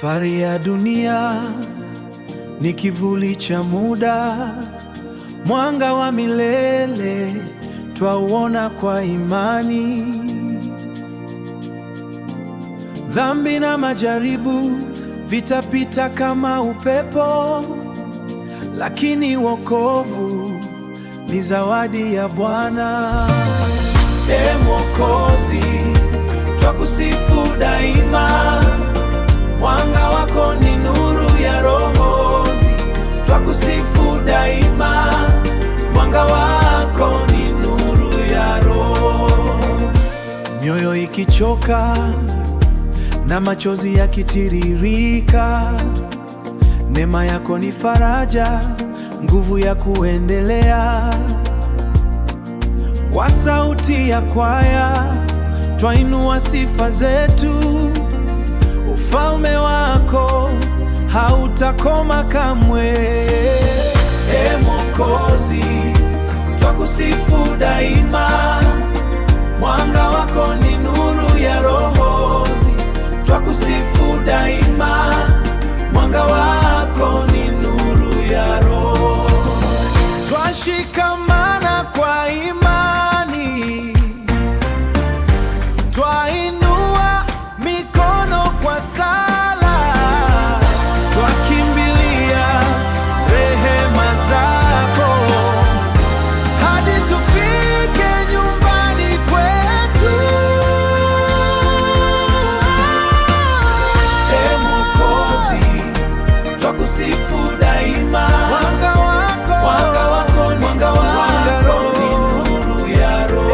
Safari ya dunia ni kivuli cha muda, mwanga wa milele twauona kwa imani. Dhambi na majaribu vitapita kama upepo, lakini wokovu ni zawadi ya Bwana. Ee Mwokozi, twakusifu daima, mwanga wako ni nuru ya rohozi. Twakusifu daima, mwanga wako ni nuru ya roho. Mioyo ikichoka na machozi yakitiririka, neema yako ni faraja, nguvu ya kuendelea. Kwa sauti ya kwaya twainua sifa zetu, ufalme wako hautakoma kamwe. Ee Mwokozi, twakusifu daima, mwanga wako ni nuru ya rohozi. Twakusifu daima, mwanga wako ni nuru ya roho. Twashikamana kwa imani, twainua mikono kwa sala, twakimbilia rehema zako hadi tufike nyumbani kwetu. Ee Mwokozi, twakusifu daima, mwanga wako ni nuru ya roho.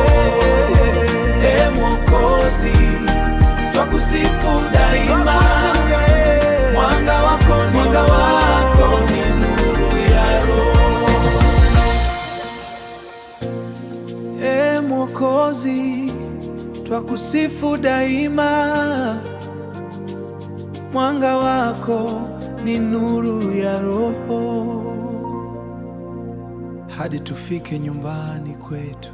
Ee Mwokozi, twakusifu daima, mwanga wako ni nuru ya roho. Ee Mwokozi, twakusifu daima, mwanga wako ni nuru ya roho, hadi tufike nyumbani kwetu.